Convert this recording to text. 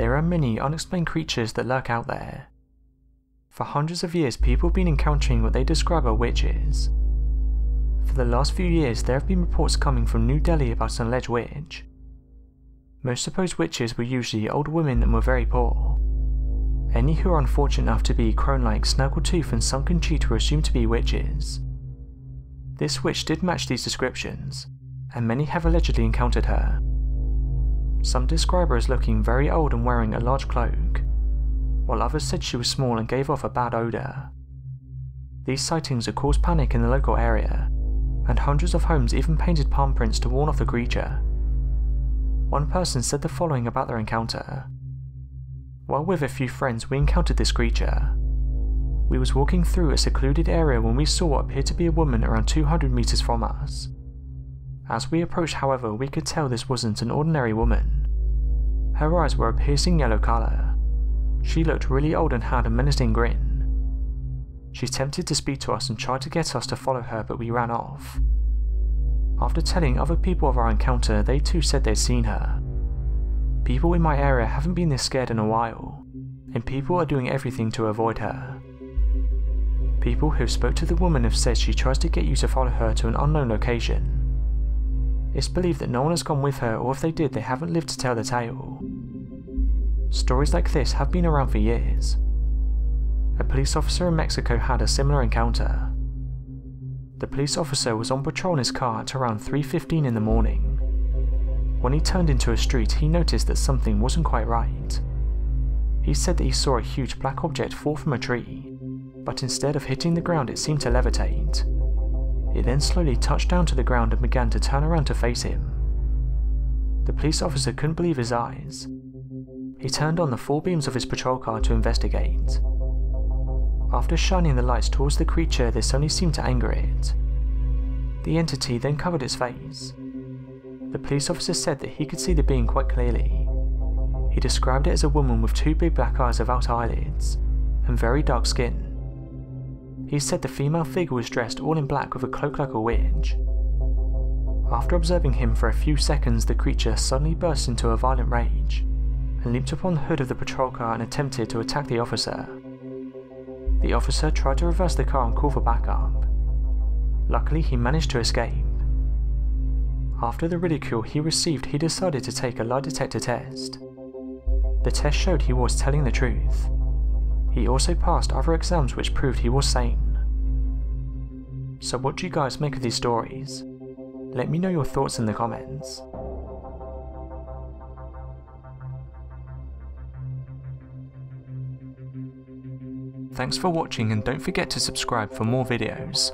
There are many unexplained creatures that lurk out there. For hundreds of years, people have been encountering what they describe as witches. For the last few years, there have been reports coming from New Delhi about an alleged witch. Most supposed witches were usually old women and were very poor. Any who are unfortunate enough to be crone-like, snaggle-toothed and sunken-cheeked were assumed to be witches. This witch did match these descriptions, and many have allegedly encountered her. Some describe her as looking very old and wearing a large cloak, while others said she was small and gave off a bad odour. These sightings have caused panic in the local area, and hundreds of homes even painted palm prints to warn off the creature. One person said the following about their encounter. While with a few friends, we encountered this creature. We was walking through a secluded area when we saw what appeared to be a woman around 200 meters from us. As we approached, however, we could tell this wasn't an ordinary woman. Her eyes were a piercing yellow colour. She looked really old and had a menacing grin. She attempted to speak to us and tried to get us to follow her, but we ran off. After telling other people of our encounter, they too said they'd seen her. People in my area haven't been this scared in a while, and people are doing everything to avoid her. People who spoke to the woman have said she tries to get you to follow her to an unknown location. It's believed that no one has gone with her, or if they did, they haven't lived to tell the tale. Stories like this have been around for years. A police officer in Mexico had a similar encounter. The police officer was on patrol in his car at around 3:15 in the morning. When he turned into a street, he noticed that something wasn't quite right. He said that he saw a huge black object fall from a tree, but instead of hitting the ground, it seemed to levitate. It then slowly touched down to the ground and began to turn around to face him. The police officer couldn't believe his eyes. He turned on the 4 beams of his patrol car to investigate. After shining the lights towards the creature, this only seemed to anger it. The entity then covered its face. The police officer said that he could see the being quite clearly. He described it as a woman with 2 big black eyes without eyelids, and very dark skin. He said the female figure was dressed all in black with a cloak like a witch. After observing him for a few seconds, the creature suddenly burst into a violent rage, and leaped upon the hood of the patrol car and attempted to attack the officer. The officer tried to reverse the car and call for backup. Luckily, he managed to escape. After the ridicule he received, he decided to take a lie detector test. The test showed he was telling the truth. He also passed other exams which proved he was sane. So what do you guys make of these stories? Let me know your thoughts in the comments. Thanks for watching, and don't forget to subscribe for more videos.